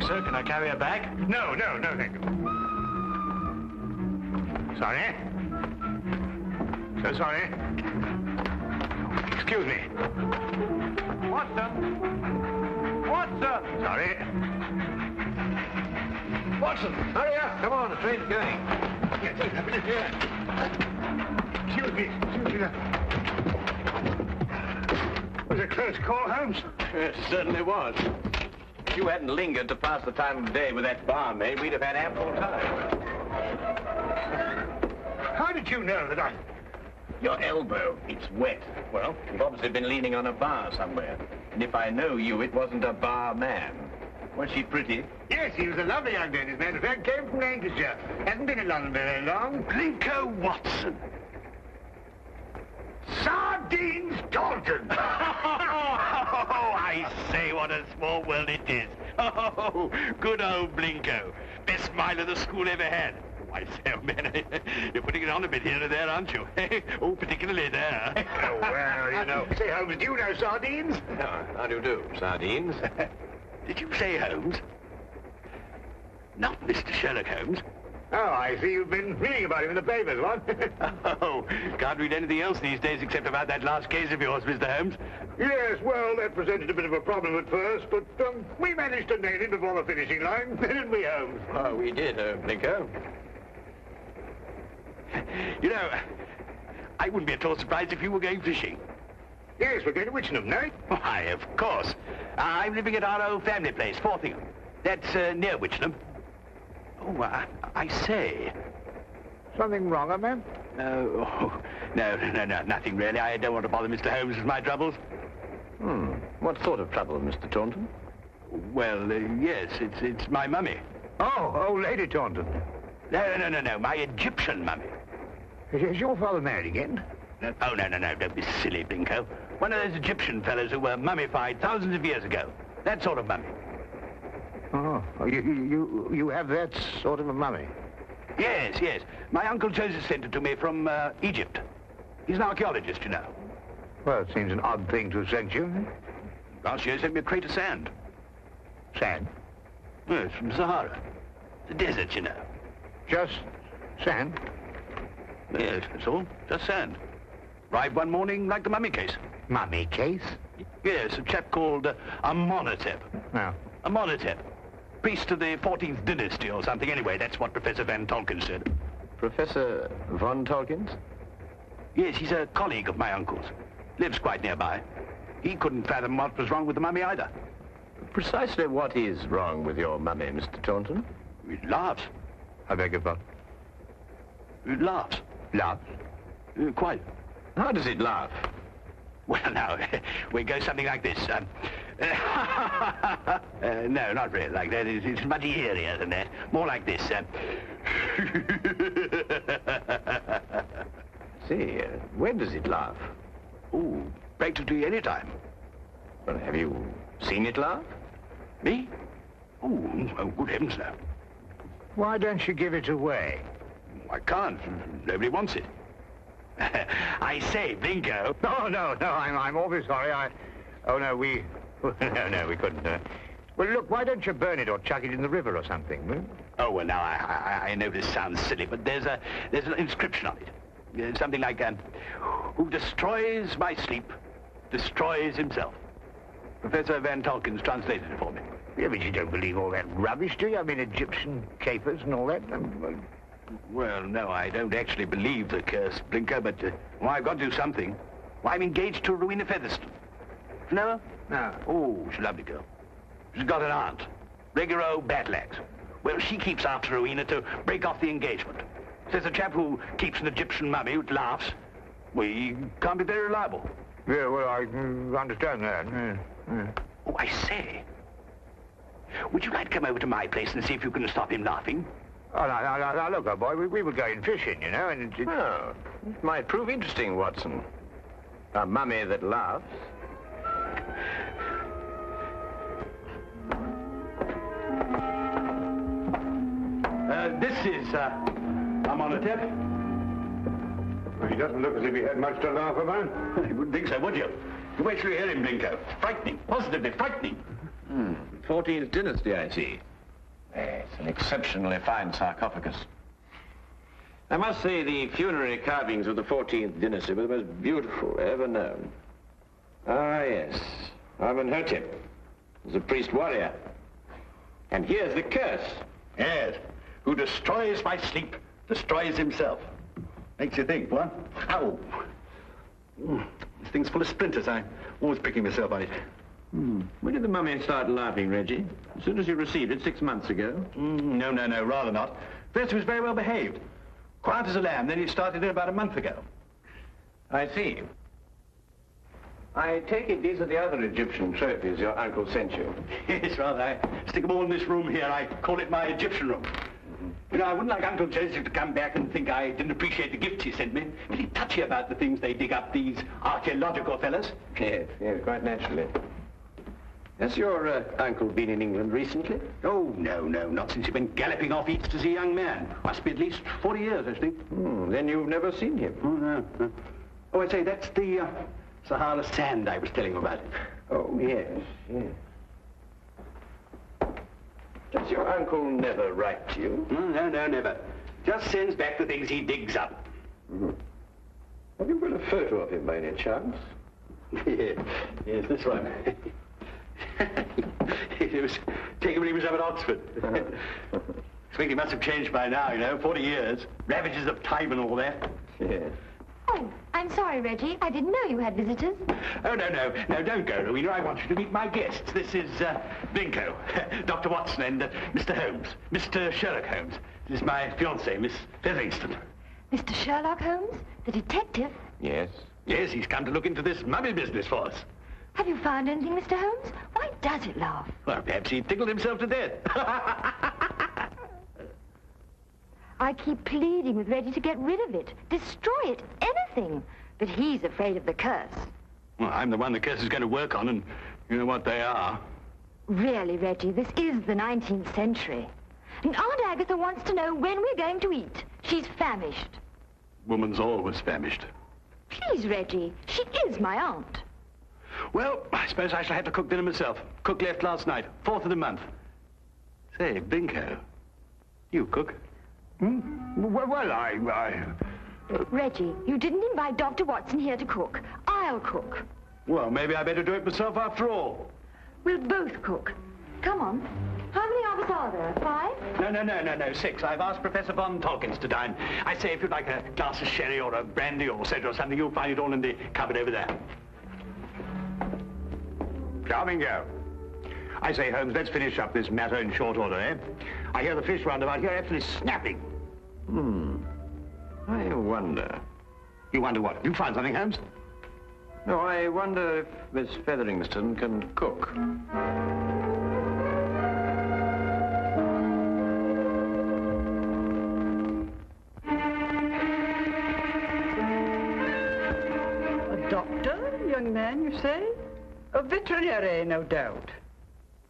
sir. Can I carry her back? No, thank you. Sorry. So sorry. Excuse me. What, sir? What, sir? Sorry. Watson, hurry up. Come on, the train's going. Yes, a minute here. Excuse me. Was a close call, Holmes? Yes, it certainly was. If you hadn't lingered to pass the time of day with that barmaid, we'd have had ample time. How did you know that I... Your elbow, it's wet. Well, you've obviously been leaning on a bar somewhere. And if I know you, it wasn't a bar man. Was she pretty? Yes, he was a lovely young lady, as a matter of fact. Came from Lancashire. Hasn't been in London very long. Blinko Watson. Sardines Dalton! Oh, I say, what a small world it is. Oh, good old Blinko. Best smile of the school ever had. Oh, I say, oh, man, you're putting it on a bit here and there, aren't you? Oh, particularly there. Oh, well, you know. Say, Holmes, do you know sardines? No, how do you do, sardines? Did you say Holmes? Not Mr. Sherlock Holmes. Oh, I see you've been reading about him in the papers, what? Oh, can't read anything else these days except about that last case of yours, Mr. Holmes. Yes, well, that presented a bit of a problem at first, but we managed to nail him before the finishing line, didn't we, Holmes? Oh, we did, Blinko. You know, I wouldn't be at all surprised if you were going fishing. Yes, we're going to Witchenham, no? Why, of course. I'm living at our old family place, Forthingham. That's near Witchenham. Oh, I say. Something wrong, ma'am? No, nothing really. I don't want to bother Mr. Holmes with my troubles. What sort of trouble, Mr. Taunton? Well, yes, it's my mummy. Oh, Lady Taunton. No, my Egyptian mummy. Is your father married again? Oh, no, don't be silly, Blinko. One of those Egyptian fellows who were mummified thousands of years ago. That sort of mummy. Oh, you have that sort of a mummy? Yes. My Uncle Joseph sent it to me from Egypt. He's an archaeologist, you know. Well, it seems an odd thing to have sent you. Last year he sent me a crate of sand. Sand? Yes, from Sahara. The desert, you know. Just sand? Yes, that's all. Just sand. Arrived one morning like the mummy case. Mummy case? Yes, a chap called Amenhotep. No. Amenhotep. Priest of the 14th dynasty or something. Anyway, that's what Professor Van Tolkien said. Professor Von Tolkien? Yes, he's a colleague of my uncle's. Lives quite nearby. He couldn't fathom what was wrong with the mummy either. Precisely what is wrong with your mummy, Mr. Taunton? It laughs. I beg your pardon? It laughs. Laughs? Quite. How does it laugh? Well, now, we go something like this. No, not really like that. It's much eerier than that. More like this. See, when does it laugh? Oh, practically any time. Well, have you seen it laugh? Me? Oh, good heavens, no. Why don't you give it away? I can't. Nobody wants it. I say, Blinko. No, I'm awfully sorry. Oh, no, we... No, we couldn't. Well, look, why don't you burn it or chuck it in the river or something? Hmm? Oh, well, now, I know this sounds silly, but there's an inscription on it. Something like, who destroys my sleep, destroys himself. Professor Van Tolkien's translated it for me. Yeah, but you don't believe all that rubbish, do you? I mean, Egyptian capers and all that. Well, no, I don't actually believe the curse, Blinker, but I've got to do something. Well, I'm engaged to Rowena Featherstone. You know her? No. Oh, she's a lovely girl. She's got an aunt, regular old battle-axe. Well, she keeps after Rowena to break off the engagement. Says a chap who keeps an Egyptian mummy who laughs, well, he can't be very reliable. Yeah, well, I understand that. Yeah. Oh, I say, would you like to come over to my place and see if you can stop him laughing? Oh, now, look, old boy, we were going fishing, you know, and Oh, it might prove interesting, Watson. A mummy that laughs. This is, Amenhotep. Well, he doesn't look as if he had much to laugh about. You wouldn't think so, would you? Wait till you hear him, Blinko. Frightening, positively frightening. 14th dynasty, I see. It's an exceptionally fine sarcophagus. I must say the funerary carvings of the 14th dynasty were the most beautiful ever known. Ah, yes. Amenhotep was a priest-warrior. And here's the curse. Yes. Who destroys by sleep, destroys himself. Makes you think, what? Ow. This thing's full of splinters. I'm always pricking myself on it. When did the mummy start laughing, Reggie? As soon as you received it 6 months ago? No, rather not. First, he was very well behaved. Quiet as a lamb, then he started in about a month ago. I see. I take it these are the other Egyptian trophies your uncle sent you. Yes, rather. I stick them all in this room here. I call it my Egyptian room. You know, I wouldn't like Uncle Joseph to come back and think I didn't appreciate the gifts he sent me. Pretty touchy about the things they dig up, these archaeological fellas. Yes, quite naturally. Has your uncle been in England recently? Oh, no, not since he went galloping off east as a young man. Must be at least 40 years, I think. Then you've never seen him? Oh, no. Oh, I say, that's the Sahara sand I was telling you about. Oh, yes. Does your uncle never write to you? No, never. Just sends back the things he digs up. Have you got a photo of him by any chance? Yes, this one. It was taken when he was up at Oxford. I think he must have changed by now, you know, 40 years. Ravages of time and all that. Yes. Oh, I'm sorry, Reggie. I didn't know you had visitors. Oh, no, don't go, Rowena. I want you to meet my guests. This is, Binko, Dr. Watson, and Mr. Holmes, Mr. Sherlock Holmes. This is my fiancée, Miss Featherington. Mr. Sherlock Holmes, the detective? Yes. Yes, he's come to look into this mummy business for us. Have you found anything, Mr. Holmes? Why does it laugh? Well, perhaps he tickled himself to death. I keep pleading with Reggie to get rid of it, destroy it, anything. But he's afraid of the curse. Well, I'm the one the curse is going to work on, and you know what they are. Really, Reggie, this is the 19th century. And Aunt Agatha wants to know when we're going to eat. She's famished. Woman's always famished. Please, Reggie, she is my aunt. Well, I suppose I shall have to cook dinner myself. Cook left last night, 4th of the month. Say, Binko, you cook? Well, I... Reggie, you didn't invite Dr. Watson here to cook. I'll cook. Well, maybe I better do it myself after all. We'll both cook. Come on. How many of us are there? 5? No, 6. I've asked Professor Von Tolkins to dine. I say, if you'd like a glass of sherry or a brandy or soda or something, you'll find it all in the cupboard over there. Charming girl. I say, Holmes, let's finish up this matter in short order, eh? I hear the fish round about here absolutely snapping. I wonder. You wonder what? You find something, Holmes? No, I wonder if Miss Featherington can cook. A doctor, young man, you say? A veterinary, no doubt.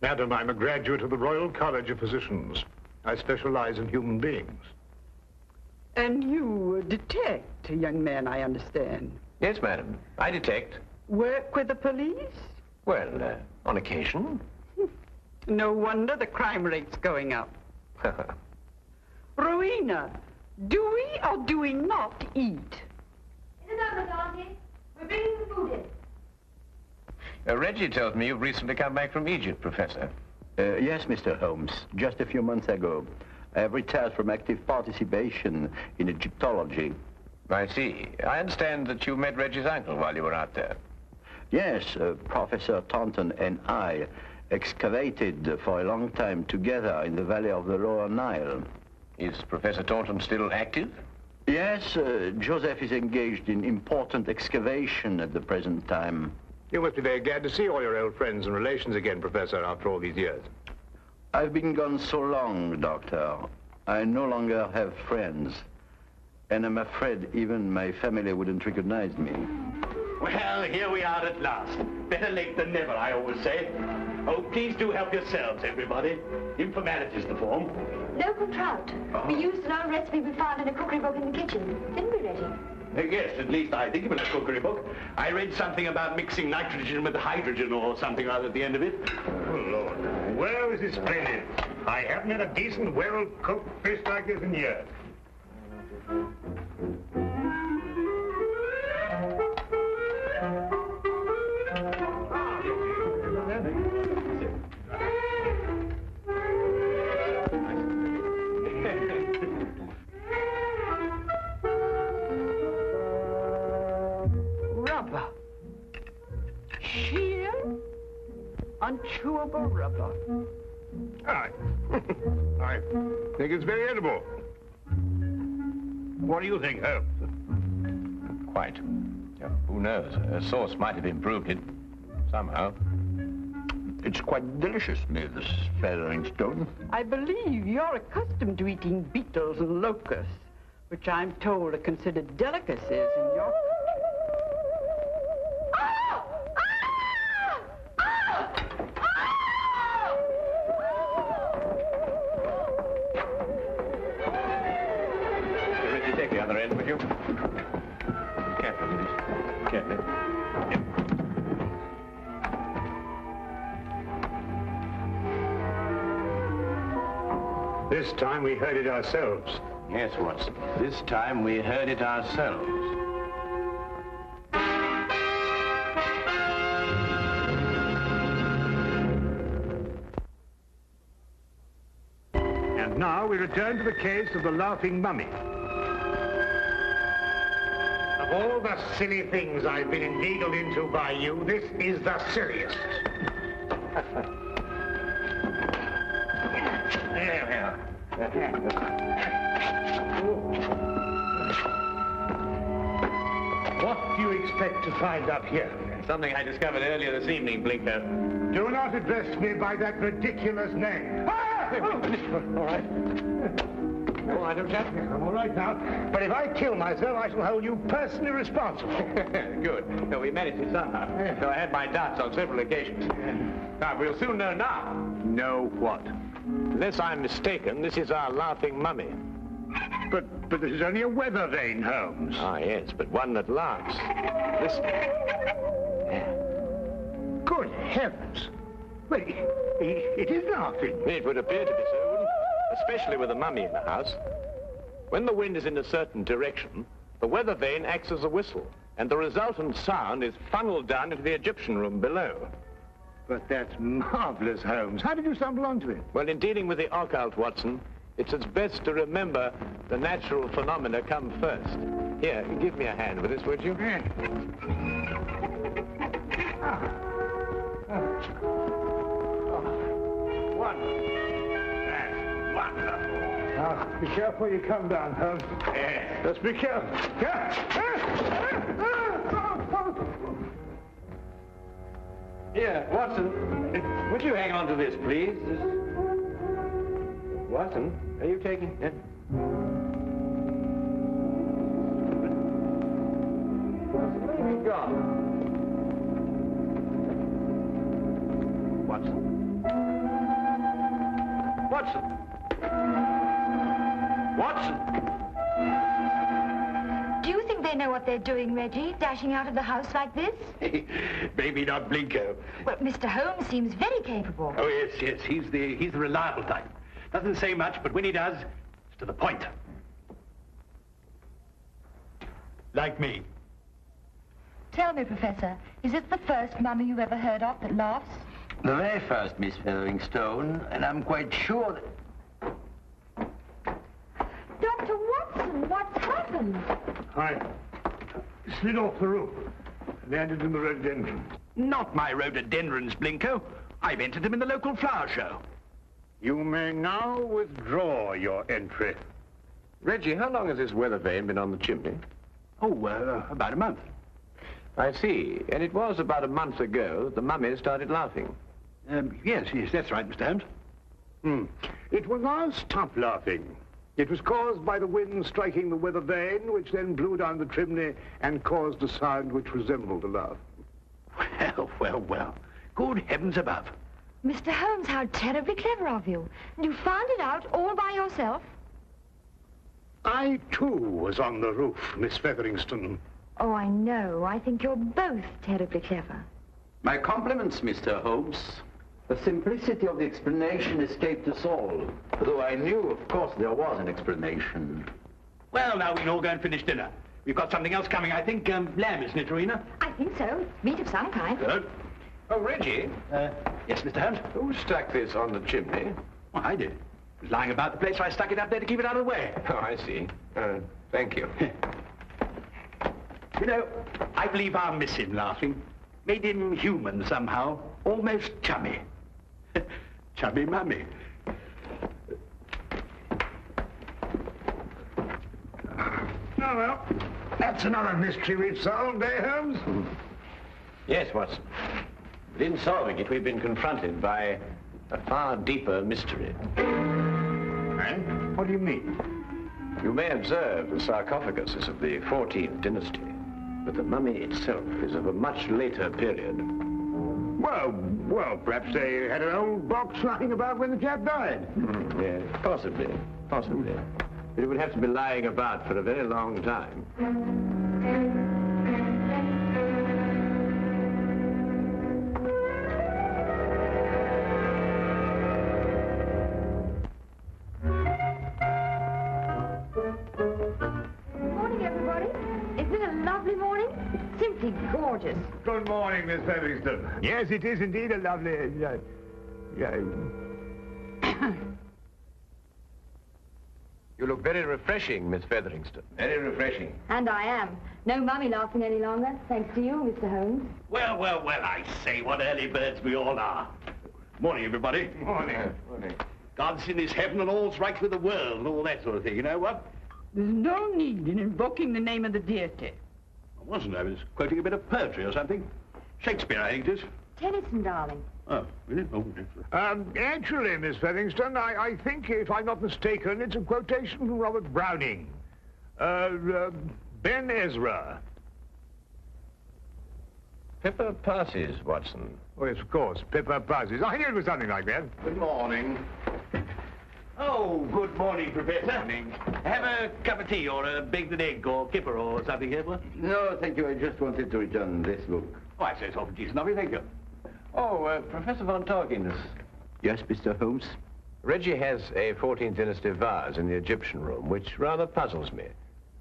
Madam, I'm a graduate of the Royal College of Physicians. I specialize in human beings. And you detect, young man, I understand. Yes, madam. I detect. Work with the police? Well, on occasion. No wonder the crime rate's going up. Rowena, do we or do we not eat? In the cupboard, Auntie. We're bringing the food in. Reggie tells me you've recently come back from Egypt, Professor. Yes, Mr. Holmes. Just a few months ago. I have retired from active participation in Egyptology. I see. I understand that you met Reggie's uncle while you were out there. Yes, Professor Taunton and I excavated for a long time together in the valley of the Lower Nile. Is Professor Taunton still active? Yes, Joseph is engaged in important excavation at the present time. You must be very glad to see all your old friends and relations again, Professor, after all these years. I've been gone so long, Doctor. I no longer have friends. And I'm afraid even my family wouldn't recognize me. Well, here we are at last. Better late than never, I always say. Oh, please do help yourselves, everybody. Informality's the form. Local trout. We used an old recipe we found in a cookery book in the kitchen. Didn't we, Reggie? Yes, at least I think it was a cookery book. I read something about mixing nitrogen with hydrogen or something or other at the end of it. Oh, Lord. Well, this is splendid. I haven't had a decent, well-cooked fish like this in years. Rubber. Sheer, unchewable rubber. I think it's very edible. What do you think, Holmes? Quite. Who knows? A sauce might have improved it somehow. It's quite delicious, Miss Featheringstone. I believe you're accustomed to eating beetles and locusts, which I'm told are considered delicacies in your country. Take the other end, would you? Carefully, please. Carefully. Yep. This time we heard it ourselves. Yes, Watson. This time we heard it ourselves. And now we return to the case of the Laughing Mummy. Of all the silly things I've been inveigled into by you, this is the silliest. There we are. What do you expect to find up here? Something I discovered earlier this evening, Blinker. Do not address me by that ridiculous name. All right. All right, old chap. I'm all right now. But if I kill myself, I shall hold you personally responsible. Good. So we managed it somehow. So I had my doubts on several occasions. Now, we'll soon know now. Know what? Unless I'm mistaken, this is our laughing mummy. But this is only a weather vane, Holmes. Ah, yes, but one that laughs. Listen. Good heavens. Well, it is laughing. It would appear to be so, wouldn't it? Especially with a mummy in the house. When the wind is in a certain direction, the weather vane acts as a whistle, and the resultant sound is funneled down into the Egyptian room below. But that's marvelous, Holmes. How did you stumble onto it? Well, in dealing with the occult, Watson, it's as best to remember the natural phenomena come first. Here, give me a hand with this, would you? Wonderful. Now, be careful you come down, Holmes. Just be careful. Here, Watson, would you hang on to this, please? Watson, are you taking it? Where have you gone? Watson? Watson? Watson? Do you think they know what they're doing, Reggie, dashing out of the house like this? Maybe not Blinko. Well, Mr. Holmes seems very capable. Oh, yes, he's the reliable type. Doesn't say much, but when he does, it's to the point. Like me. Tell me, Professor, is it the first mummy you've ever heard of that laughs? The very first, Miss Featheringstone, and I'm quite sure that... Dr. Watson, what's happened? I slid off the roof. Landed in the rhododendron. Not my rhododendrons, Blinko. I've entered them in the local flower show. You may now withdraw your entry. Reggie, how long has this weather vane been on the chimney? Oh, about a month. I see. And it was about a month ago that the mummy started laughing. Yes, that's right, Mr. Holmes. It will now stop laughing. It was caused by the wind striking the weather vane, which then blew down the chimney and caused a sound which resembled a laugh. Well. Good heavens above. Mr. Holmes, how terribly clever of you. You found it out all by yourself? I, too, was on the roof, Miss Featheringstone. Oh, I know. I think you're both terribly clever. My compliments, Mr. Holmes. The simplicity of the explanation escaped us all, though I knew, of course, there was an explanation. Well, now we can all go and finish dinner. We've got something else coming, I think. Lamb, isn't it, Rowena? I think so. Meat of some kind. Good. Oh, Reggie, Yes, Mr. Holmes? who stuck this on the chimney? Well, I did. It was lying about the place, so I stuck it up there to keep it out of the way. Oh, I see. Thank you. You know, I believe I'll miss him laughing. Made him human somehow. Almost chummy. Chummy mummy. Oh, well, that's another mystery we've solved, eh, Holmes? Yes, Watson. But in solving it, we've been confronted by a far deeper mystery. And? What do you mean? You may observe the sarcophagus is of the 14th dynasty, but the mummy itself is of a much later period. Well, perhaps they had an old box lying about when the chap died. Yes, possibly. But it would have to be lying about for a very long time. Morning, everybody. Isn't it a lovely morning? Simply gorgeous. Good morning, Miss Featherston. Yes, it is indeed a lovely... You look very refreshing, Miss Featherington. Very refreshing. And I am. No mummy laughing any longer, thanks to you, Mr. Holmes. Well, I say, what early birds we all are. Morning, everybody. Morning. God's in his heaven and all's right with the world and all that sort of thing, you know what? There's no need in invoking the name of the deity. I wasn't. I was quoting a bit of poetry or something. Shakespeare, I think it is. Tennyson, darling. Oh, really? Oh, excellent. Actually, Miss Featherston, I think, if I'm not mistaken, it's a quotation from Robert Browning. Ben Ezra. Pippa passes, Watson. Oh, yes, of course, Pippa passes. I knew it was something like that. Good morning. Oh, good morning, Professor. Morning. Have a cup of tea or a baked egg or kipper or something here, what? No, thank you. I just wanted to return this book. Oh, I say it's awfully decent of you, thank you. Oh, Professor von Torkins. Yes, Mr. Holmes? Reggie has a 14th dynasty vase in the Egyptian room, which rather puzzles me.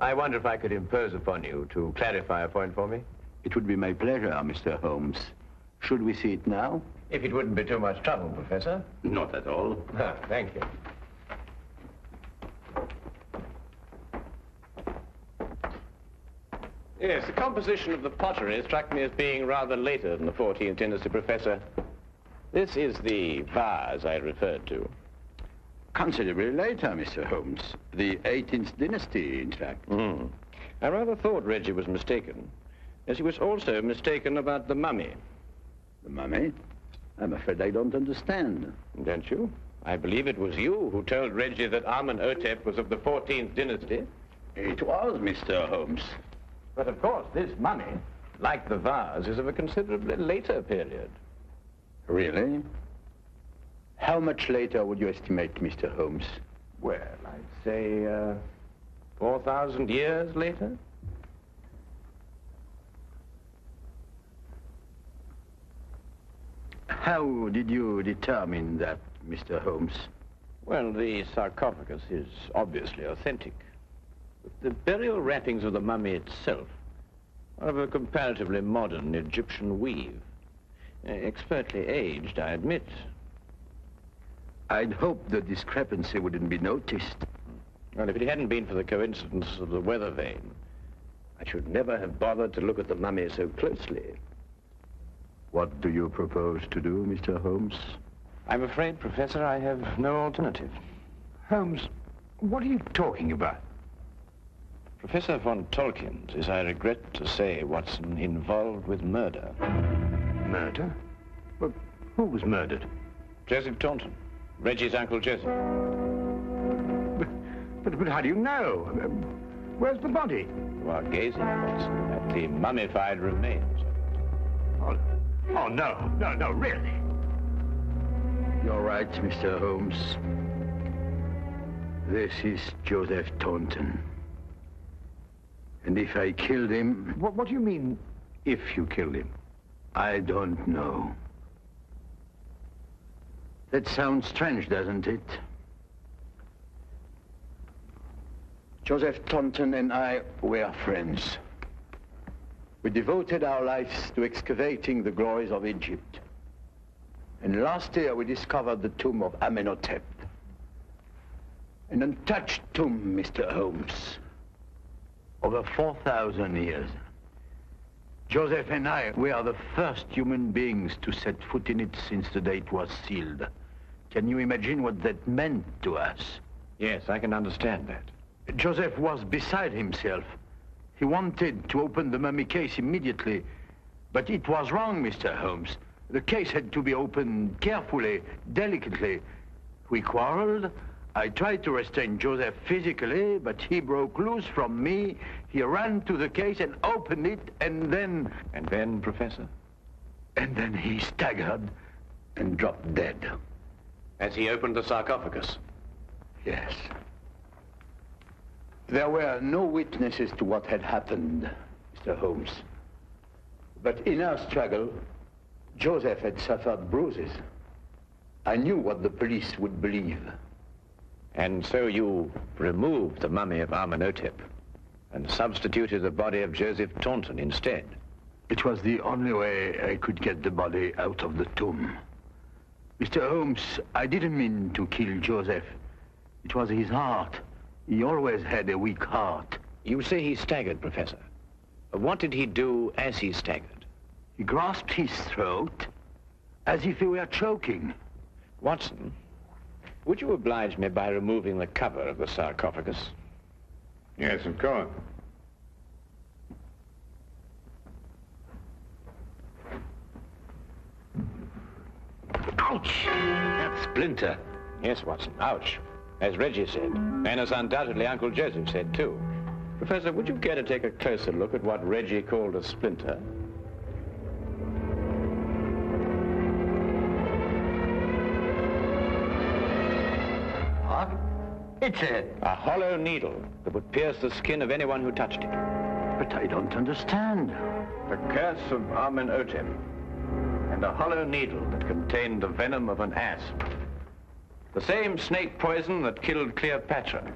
I wonder if I could impose upon you to clarify a point for me? It would be my pleasure, Mr. Holmes. Should we see it now? If it wouldn't be too much trouble, Professor. Not at all. Thank you. Yes, the composition of the pottery struck me as being rather later than the 14th dynasty, Professor. This is the vase I referred to. Considerably later, Mr. Holmes. The 18th dynasty, in fact. I rather thought Reggie was mistaken, as he was also mistaken about the mummy. The mummy? I'm afraid I don't understand. Don't you? I believe it was you who told Reggie that Amenhotep was of the 14th dynasty. It was, Mr. Holmes. But of course, this mummy, like the vase, is of a considerably later period. Really? How much later would you estimate, Mr. Holmes? Well, I'd say, 4,000 years later. How did you determine that, Mr. Holmes? Well, the sarcophagus is obviously authentic. But the burial wrappings of the mummy itself are of a comparatively modern Egyptian weave. Expertly aged, I admit. I'd hoped the discrepancy wouldn't be noticed. Well, if it hadn't been for the coincidence of the weather vane, I should never have bothered to look at the mummy so closely. What do you propose to do, Mr. Holmes? I'm afraid, Professor, I have no alternative. Holmes, what are you talking about? Professor von Tolkien is, I regret to say, Watson, involved with murder. Murder? Well, who was murdered? Joseph Taunton, Reggie's Uncle Joseph. But how do you know? Where's the body? You are gazing, Watson, at the mummified remains. Oh, no, really. You're right, Mr. Holmes. This is Joseph Taunton. And if I killed him... What do you mean, if you killed him? I don't know. That sounds strange, doesn't it? Joseph Taunton and I were friends. We devoted our lives to excavating the glories of Egypt. And last year we discovered the tomb of Amenhotep. An untouched tomb, Mr. Holmes. Over 4,000 years. Joseph and I were the first human beings to set foot in it since the day it was sealed. Can you imagine what that meant to us? Yes, I can understand that. Joseph was beside himself. He wanted to open the mummy case immediately, but it was wrong, Mr. Holmes. The case had to be opened carefully, delicately. We quarreled. I tried to restrain Joseph physically, but he broke loose from me. He ran to the case and opened it, and then... And then, Professor? And then he staggered and dropped dead. As he opened the sarcophagus? Yes. There were no witnesses to what had happened, Mr. Holmes. But in our struggle, Joseph had suffered bruises. I knew what the police would believe. And so you removed the mummy of Amenhotep and substituted the body of Joseph Taunton instead? It was the only way I could get the body out of the tomb. Mr. Holmes, I didn't mean to kill Joseph. It was his heart. He always had a weak heart. You say he staggered, Professor. What did he do as he staggered? He grasped his throat as if he were choking. Watson, would you oblige me by removing the cover of the sarcophagus? Yes, of course. Ouch! That splinter. Yes, Watson, ouch. As Reggie said, and as undoubtedly Uncle Joseph said, too. Professor, would you care to take a closer look at what Reggie called a splinter? What? It's a hollow needle that would pierce the skin of anyone who touched it. But I don't understand. The curse of Amenhotep, and a hollow needle that contained the venom of an asp. The same snake poison that killed Cleopatra,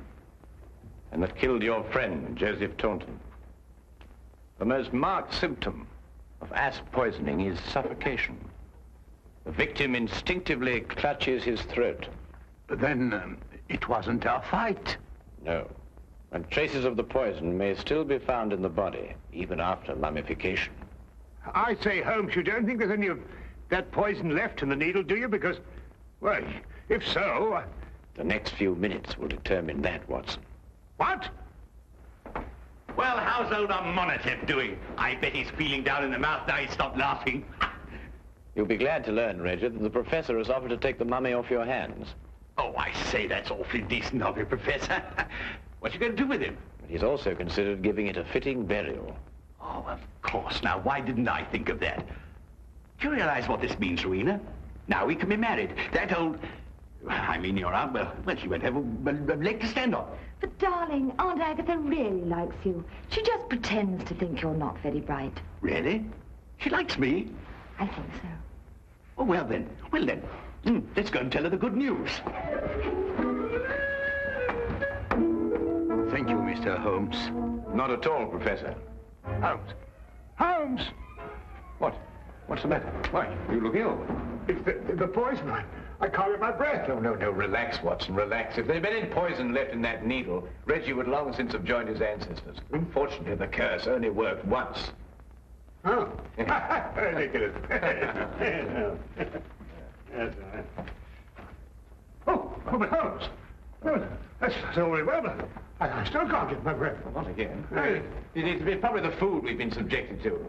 and that killed your friend, Joseph Taunton. The most marked symptom of asp poisoning is suffocation. The victim instinctively clutches his throat. But then, it wasn't our fight. No. And traces of the poison may still be found in the body, even after mummification. I say, Holmes, you don't think there's any of that poison left in the needle, do you? Because, well, if so... The next few minutes will determine that, Watson. What? Well, how's old Amenhotep doing? I bet he's feeling down in the mouth now he's stopped laughing. You'll be glad to learn, Reggie, that the professor has offered to take the mummy off your hands. Oh, I say, that's awfully decent of you, Professor. What you going to do with him? But he's also considered giving it a fitting burial. Oh, of course. Now, why didn't I think of that? Do you realize what this means, Rowena? Now we can be married. That old... I mean, your aunt, well, she won't have a leg to stand on. But, darling, Aunt Agatha really likes you. She just pretends to think you're not very bright. Really? She likes me? I think so. Oh, well then. Let's go and tell her the good news. Thank you, Mr. Holmes. Not at all, Professor. Holmes! Holmes! What? What's the matter? Why? You look ill. It's the poison. I can't get my breath. No, relax, Watson, relax. If there'd been any poison left in that needle, Reggie would long since have joined his ancestors. Unfortunately, the curse only worked once. Oh. Ridiculous. That's all right. Oh, but Holmes. Oh, that's all very well, but I still can't get my breath. Not again. It's probably the food we've been subjected to.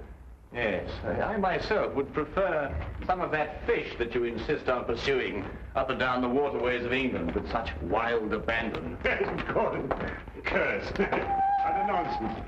Yes, I myself would prefer some of that fish that you insist on pursuing up and down the waterways of England with such wild abandon. Yes, of course. Curse. Utter nonsense.